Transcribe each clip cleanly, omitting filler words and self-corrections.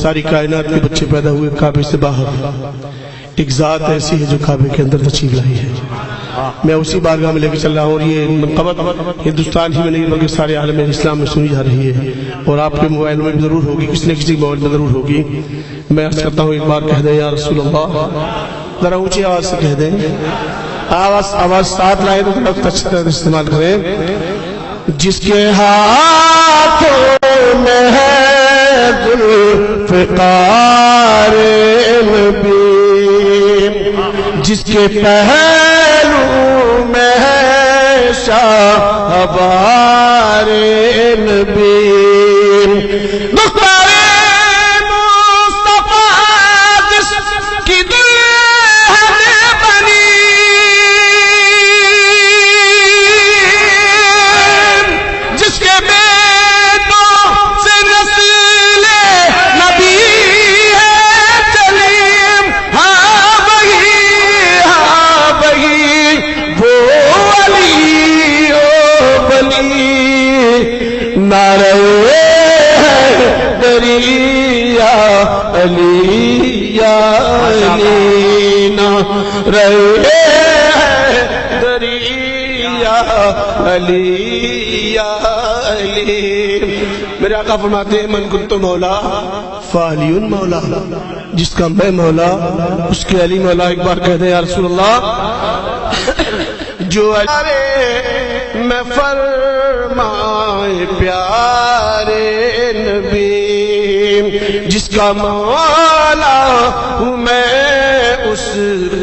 ساری کائنات کے بچے پیدا ہوئے کعبے سے باہر، ایک ذات ایسی ہے جو کعبے کے اندر تشریف لائی ہے. میں اسی بارگاہ میں لے کے چل رہا ہوں، اور یہ منقبت ہندوستان ہی میں نہیں بلکہ سارے عالم اسلام میں سنی جا رہی ہے، اور آپ کے موبائل میں بھی ضرور ہوگی، کسی نہ کسی موبائل میں ضرور ہوگی. میں عرض کرتا ہوں، ایک بار کہہ دیں یا رسول اللہ، ذرا اونچی آواز سے کہہ دیں، آواز ساتھ لائے تو تھوڑا اچھی طرح استعمال کریں. جس کے ہاتھوں میں ہے ذوالفقار نبی، جس کے پہلو میں ہے شاہبار نبی، دختر مصطفیٰ جس کی دلہن بنی، جس کے بیٹوں سے نسل نبی ہے چلیم، ہاں وہی وہ علی او بلی، نعرہ دریا علی یا علی، نعرہ دریا علی یا علی. میرے آقا فرماتے ہیں من کنت مولا فعلی مولا، جس کا میں مولا اس کے علی مولا. ایک بار کہہ دیں یا رسول اللہ. جو علی میں فرمائے پیارے نبی، جس کا مولا ہوں میں اس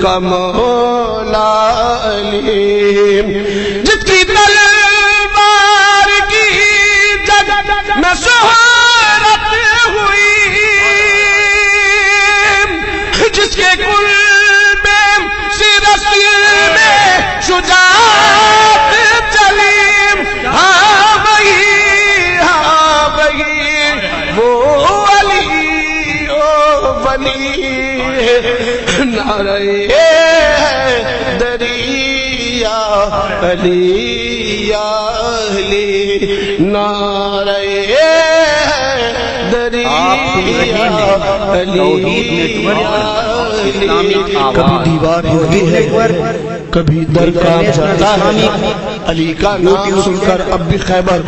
کا مولا علی، جس کی تلوار کی جگ میں شہرت ہوئی، جس کے قلب سرس میں شجاعت چلی، ہاں وہی وہ علی او ولی، نعرہ دریا علی یا علی، نعرہ دریا علی. کبھی دیوار ہوتی ہے، کبھی در کام جاتا ہے، علی کا نام سن کر اب بھی خیبر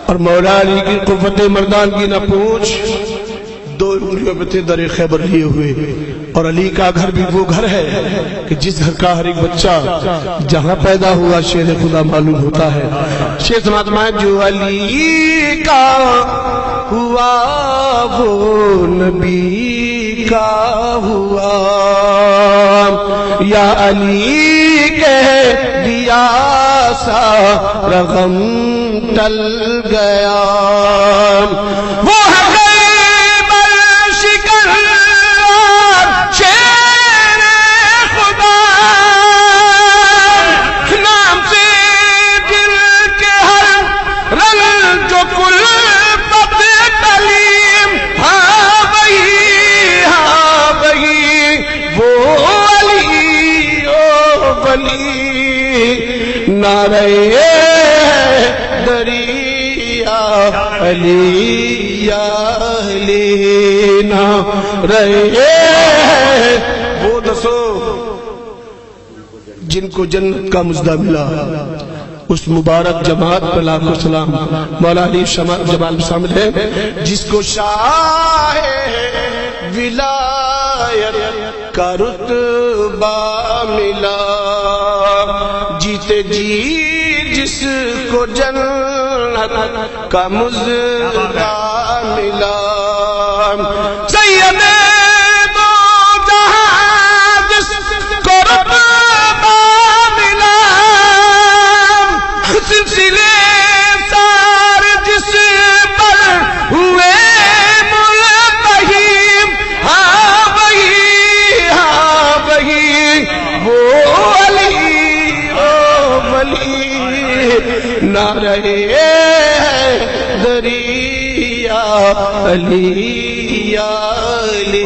اور مولا علی کی قوت مردان کی نہ پوچھ، دو انگلیوں پہ تھے در خیبر لیے ہوئے. اور علی کا گھر بھی وہ گھر ہے کہ جس گھر کا ہر ایک بچہ جہاں پیدا ہوا شیر خدا معلوم ہوتا ہے. شیخ سماعت میں جو علی کا ہوا وہ نبی کا ہوا، یا علی کہہ دیا سارا غم ٹل گیا. وہ نعرہ دریا علی یا علی، نعرہ وہ دسو جن کو جنت کا مژدہ ملا، اس مبارک جماعت پر لاکھوں سلام. مولا علی جمال شامل ہے، جس کو شاہ ولایت کا رتبہ ملا، جیتے جی جس کو جنت کا مژدہ ملا. سید دو جہاں جس کو رتبہ ملا، سلسلے سار جس پر ہوئے ملتہیم، ہاں وہی وہ علی نعرہ دریا علی یا علی.